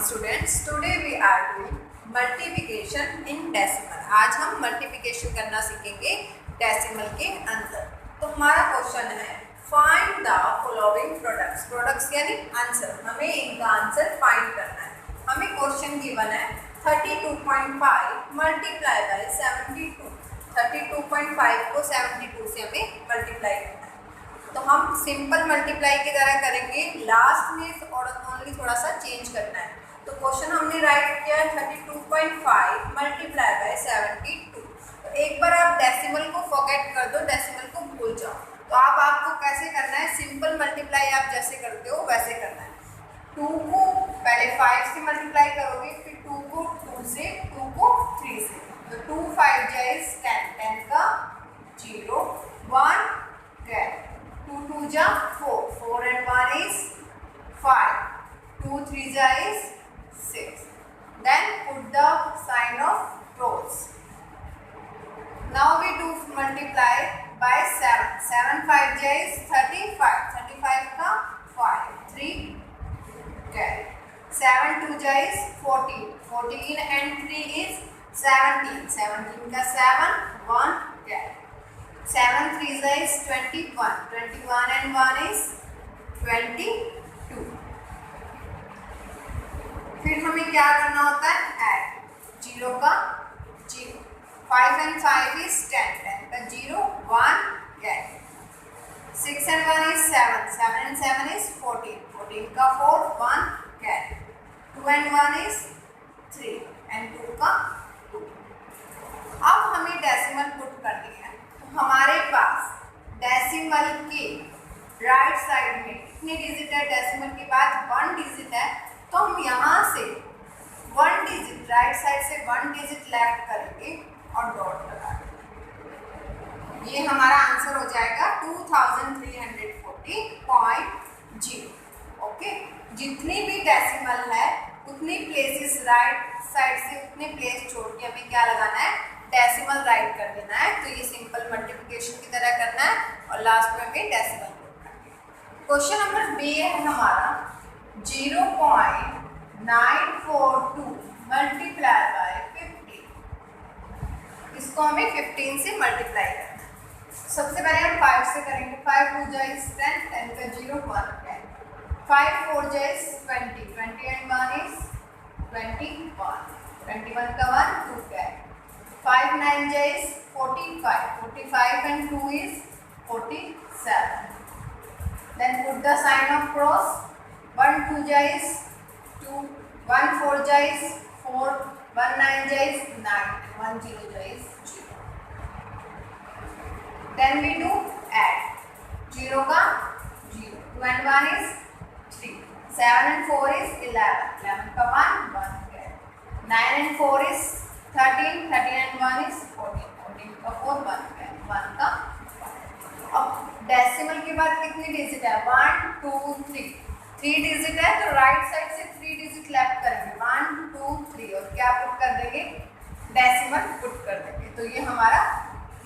students, today we are doing multiplication in decimal। आज हम multiplication करना सीखेंगे डेसिमल के अंदर। तो हमारा क्वेश्चन है find the following products. Products यानी आंसर, हमें इनका आंसर फाइंड करना है। हमें क्वेश्चन गिवन है 32.5 मल्टीप्लाई बाय 72। 32.5 को 72 से हमें मल्टीप्लाई करना है। तो हम सिंपल मल्टीप्लाई की तरह करेंगे, लास्ट में और ओनली थोड़ा सा चेंज करना है। तो क्वेश्चन हमने राइट किया 32.5 मल्टीप्लाई बाय 72। तो एक बार आप डेसिमल को फॉरगेट कर दो, डेसिमल को भूल जाओ। तो आपको कैसे करना है, सिंपल मल्टीप्लाई आप जैसे करते हो वैसे करना है। 2 को पहले 5 से मल्टीप्लाई करोगे, फिर 2 को 2 से, 2 को 3 से। तो 2 5 जाइज 10, 10 का 0, 1 10, 2 2 जा 4, 4 and 1 is 5, 2 3 ja is 6. Then put the sign of cross. Now we do multiply by 7, 7 5 ja is 35, 35 का 5, 3 10, 7 2 ja is 14, 14 and 3 is 17, 17 का 7, 1 10, 7 3 is 21, 21 and 1 is 22। फिर हमें क्या करना होता है, ऐड 0 का 0, 5 and 5 is 10, 10 का 0, 1 10, 6 and 1 is 7, 7 and 7 is 14, 14 का 4, 1 10, 2 and 1 is 3 and 2 का 2। अब हमें डेसिमल पुट करनी है। हमारे पास डेसिमल के राइट साइड में कितने डिजिट है, डेसिमल के बाद 1 डिजिट है। तो हम यहाँ से 1 डिजिट राइट साइड से 1 डिजिट लेफ्ट करेंगे और डॉट लगा देंगे। ये हमारा आंसर हो जाएगा 2340.0। ओके, जितनी भी डेसिमल है उतनी प्लेसेस राइट साइड से उतने प्लेस छोड़ के हमें क्या लगाना है, डेसिमल राइट कर देना है। तो ये सिंपल मल्टीप्लिकेशन की तरह करना है और लास्ट में हमें डेसिमल पुट करना है। क्वेश्चन नंबर बी है हमारा 0.942 मल्टीप्लाई बाय 15। इसको हमें 15 से मल्टीप्लाई करना है। सबसे पहले हम 5 से करेंगे, 5 2 जा is 10, 10 का 0, 1 10, 5 4 जा is 20, 20 and 1 is 21, 21 का 1 2 10, 5 9 ja is 45, 45 and 2 is 47. Then put the sign of cross. 1 2 ja is 2, 1 4 ja is 4, 1 9 ja is 9, 1 0 ja is 0. Then we do add 0 का 0, 2 and 1 is 3, 7 and 4 is 11, 11 का 1 1 9 and 4 is 13, 13 and 1 is 14, 14 का 4 1 1 का 1। अब decimal के बाद कितनी digit है, 1 2 3, 3 digit है। तो राइट साइड से 3 डिजिट लेफ्ट करेंगे, 1 2 3 और क्या पुट कर देंगे, डेसिमल पुट कर देंगे। तो ये हमारा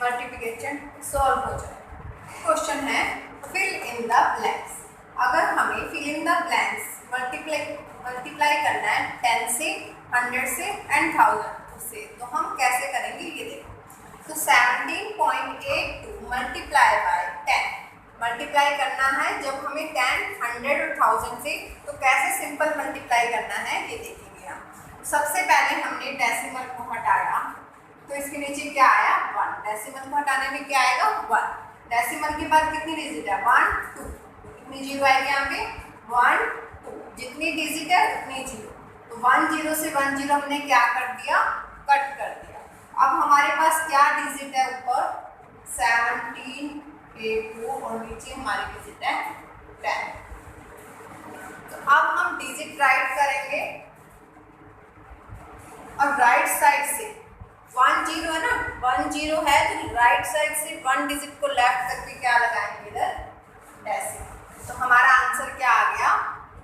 मल्टीप्लिकेशन सॉल्व हो जाएगा। क्वेश्चन है फिल इन द ब्लैंक्स। अगर हमें fill in the blanks multiply करना है 10 से, 100 से एंड 1000 से, तो हम कैसे करेंगे ये देखो। तो 17.82 मल्टीप्लाई बाय 10 मल्टीप्लाई करना है। जब हमें 10 100 और 1000 से, तो कैसे सिंपल मल्टीप्लाई करना है ये देखेंगे हम। सबसे पहले हमने डेसिमल को हटाया, तो इसके नीचे क्या आया, 1। डेसिमल को हटाने में क्या आएगा, 1। डेसिमल के बाद कितनी डिजिट है, 1 2, कितनी जीरो आएगी यहाँ पे, 1 2, जितनी डिजिट है उतनी जीरो। तो 1 0 से 1 0 हमने क्या कर दिया, कट कर दिया। अब हमारे पास क्या डिजिट है, ऊपर 17 2 और नीचे हमारी डिजिट है 10। तो अब हम डिजिट राइट करेंगे और राइट साइड से 1 0 है ना, 1 0 है तो राइट साइड से 1 डिजिट को लेफ्ट करके क्या लगाएंगे, इधर डेसिमल। तो हमारा आंसर क्या आ गया,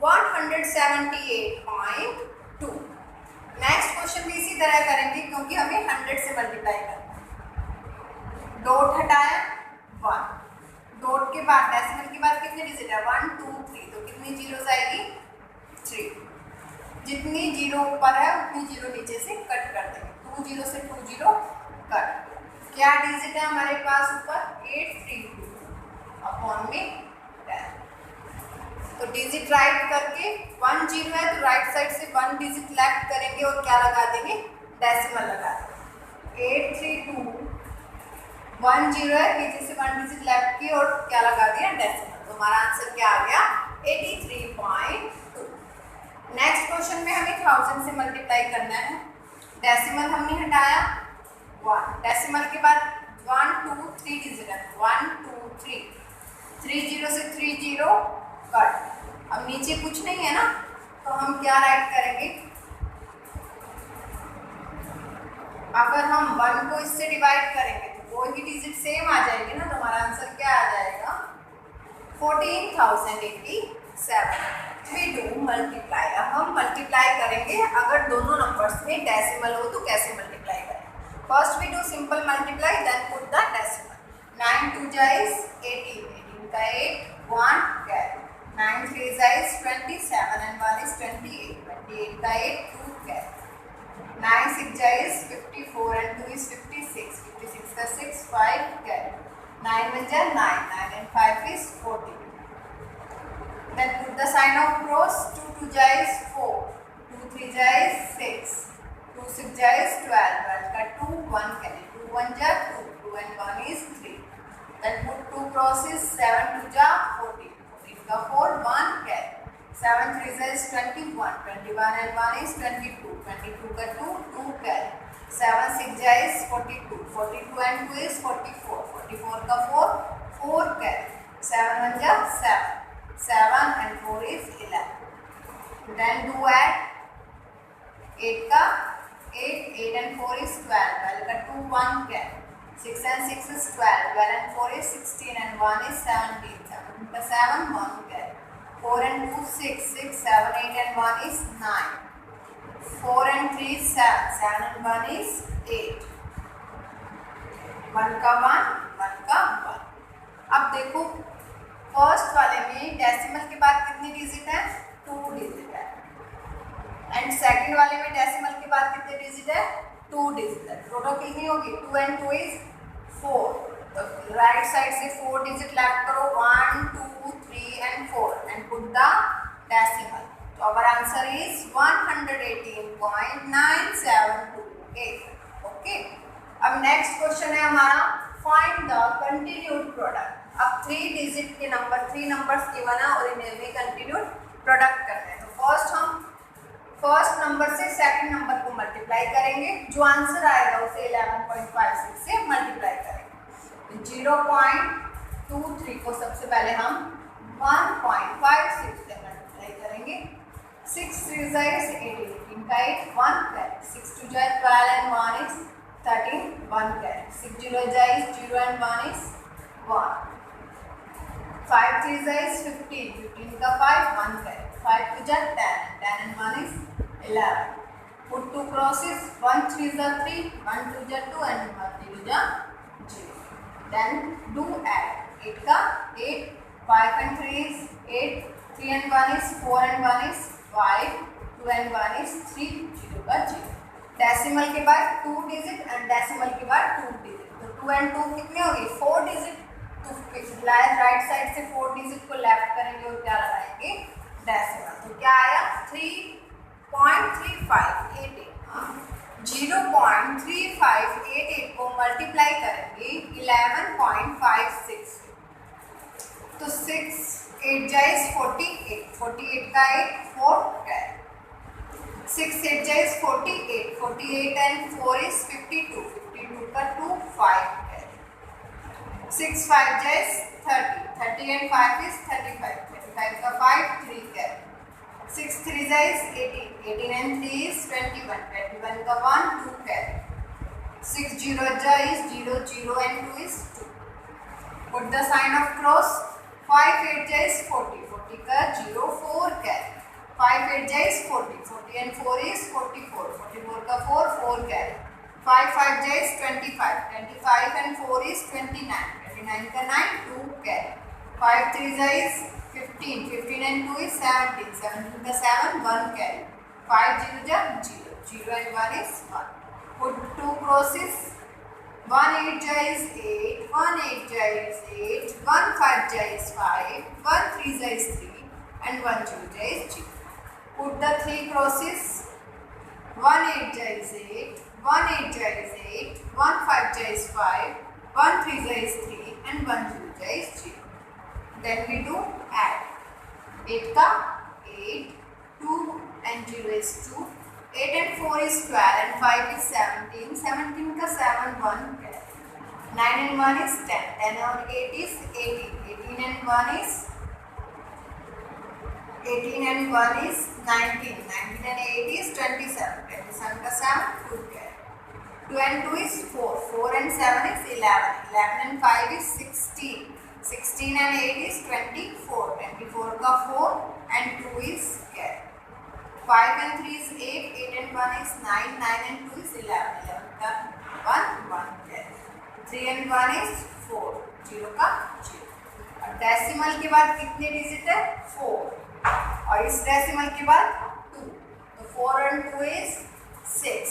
178.2। नेक्स्ट क्वेश्चन भी इसी तरह करेंगे क्योंकि हमें 100 से मल्टीप्लाई करना है। डॉट हटाया 1, डॉट के बाद डेसिमल के बाद कितने डिजिट है, 1 2 3, तो कितनी जीरोस आएगी, 3। जितनी जीरो ऊपर है उतनी जीरो नीचे से कट कर देंगे। 2 जीरो से 2 जीरो कट। क्या डिजिट है हमारे पास ऊपर? 832 अपॉन में 10। तो डिजिट राइट करके 1 जीरो है तो राइट साइड से 1 डिजिट लेफ्ट करेंगे और क्या लगा देंगे? डेसिमल लगा देंगे। 832 1 जीरो है, पीछे से 1 डिजिट लेफ्ट की और क्या लगा दिया? डेसिमल। तो हमारा आंसर क्या आ गया? 83.2। नेक्स्ट क्वेश्चन में हमें 1000 से मल्टीप्लाई करना है। डेसिमल हमने हटाया 1, डेसिमल के बाद 1 2 3 डिजिट है, 1 2 3, 3 जीरो से 3 जीरो कट। अब नीचे कुछ नहीं है ना, तो हम क्या राइट करेंगे? अगर हम 1 को इससे डिवाइड करेंगे तो वो ही डिजिट सेम आ जाएगी ना, तो हमारा आंसर क्या आ जाएगा? 14,087। We do multiply. अब हम मल्टीप्लाई करेंगे। अगर दोनों नंबर्स में डेसिमल हो तो कैसे मल्टीप्लाई करें? First we do simple multiply, then put the decimal. 9 2 जा इज 18, 18 का 8 1 कैरी, 9 3 जा इज 27 and 1 is 28, 28 का 8 2 कैरी, 9 6 जा इज 54 and 2 is 56, 56 का 6 5 कैरी, 9 1 जा 9, 9 and 5 is 14. Then put the sign of cross. 2 2 ja is 4, 2 3 ja is 6, 2 6 ja is 12, 12 का 2 1 carry, 2 1 ja 2, 2 and 1 is 3. Then put 2 crosses. 7 2 ja 14, 14 का 4 1 carry, 7 3 ja is 21, 21 and 1 is 22, 22 का 2 2 carry, 7 6 ja is 42, 42 and 2 is 44, 44 का 4 4 carry, 7 1 ja 7, 7 and 4 is 11. Then do add 8 का 8, 8 and 4 is 12, 12 का 2 1 carry, 6 and 6 is 12, 12 and 4 is 16 and 1 is 17, 17 का 7 1 carry, 4 and 2 6, 6 7 8 and 1 is 9, 4 and 3 is 7, 7 and 1 is 8, 1 का 1, 1 का 1। अब देखो first वाले में डेसिमल के बाद कितने डिजिट है? 2 डिजिट है, एंड सेकंड वाले में डेसिमल के बाद कितने डिजिट है? 2 डिजिट है। टोटल कितनी होगी? 2 and 2 is 4। तो राइट साइड से 4 डिजिट लेफ्ट करो, 1 2 3 and 4 and put the decimal. तो आवर आंसर इज 118.9728। ओके, अब नेक्स्ट क्वेश्चन है हमारा फाइंड द कंटिन्यूड प्रोडक्ट। अब 3 डिजिट के नंबर, 3 नंबर्स गिवन है और इन्हें भी कंटिन्यूड प्रोडक्ट करना है। तो फर्स्ट हम फर्स्ट नंबर से सेकंड नंबर को मल्टीप्लाई करेंगे, जो आंसर आएगा उसे 11.56 से मल्टीप्लाई करेंगे। 0.23 को सबसे पहले हम 1.56 से मल्टीप्लाई करेंगे। 6 3 is 18, 18 का 8 1 कैरी, 6 2 जा 12 and 1 is 13, 1 कैरी, 6 0 जा 0 and 1 is 1, 5 3 is 15, 15 का 5 1 कैरी, 5 2 जा 10, 10 and 1 is 11. Put 2 crosses. 1 3 is 3, 1 2 is 2 and 1 3 is 0. Then do add. 8 का 8, 5 and 3 is 8, 3 and 1 is 4 and 1 is 5, 2 and 1 is 3, 0 का 0. डेसिमल के बाद 2 डिजिट एंड डेसिमल के बाद 2 डिजिट, तो 2 and 2 कितने होगी? 4 डिजिट। तो राइट साइड से 4 डिजिट को लेफ्ट करेंगे और क्या लगाएंगे? डेसिमल। तो क्या आया? 3.3588। 0.3588 को मल्टीप्लाई करेंगे 11.56, तो 6 8 जाइज 48, 48 का 8 4 कैरी, 6 8 जाइज 48, 48 and 4 is 52, 52 का 2 5 कैरी, 6 5 जाइज 30, 30 and 5 is 35, 35 का 5 3 कैरी, 6 3 is 18, 18 and 3 is 21, 21 का 1 2 carry, 6 0 is 0, 0 and 2 is 2. Put the sign of cross. 5 8 is 40, 40 का 0 4 कैरी, 5 8 is 40, 40 and 4 is 44, 44 का 4 4 कैरी, 5 5 is 25, 25 and 4 is 29, 29 का 9 2 कैरी, 5 3 is 15, 15 and 2 is 17, 17 का 7 1 carry, 5 0 जा 0, 0 and 1 is 1. Put 2 crosses. 1 8 ja is 8, 1 8 ja is 8, 1 5 ja is 5, 1 3 ja is 3, and 1 0 ja is 0. Put the 3 crosses. 1 8 ja is 8, 1 8 ja is 8, 1 5 ja is 5, 1 3 ja is 3, and 1 0 ja is 0. Then we do add. 8 ka 8, 2 and 0 is 2, 8 and 4 is 12, and 5 is 17, 17 ka 7 1 10, 9 and 1 is 10, 10 and 8 is 18, 18 and 1 is 18 and 1 is 19, 19 and 8 is 27, 27 ka 7 2 10, 2 and 2 is 4, 4 and 7 is 11, 11 and 5 is 16, 16 and 8 is 24, 24 ka 4 and 2 is 10. 5 and 3 is 8, 8 and 1 is 9, 9 and 2 is 11, 11 का 1, 1 10. 3 and 1 is 4, 0 का 0. और decimal के बाद कितने digit है? 4. और इस decimal के बाद 2. तो 4 and 2 is 6.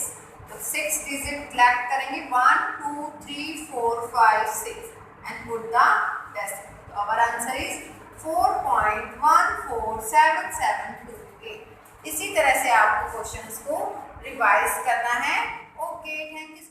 तो 6 डिजिट कलेक्ट करेंगे 1, 2, 3, 4, 5, 6 and put the decimal. So our answer is 4.147728. इसी तरह से आपको क्वेश्चंस को रिवाइज करना है. Okay, thank you.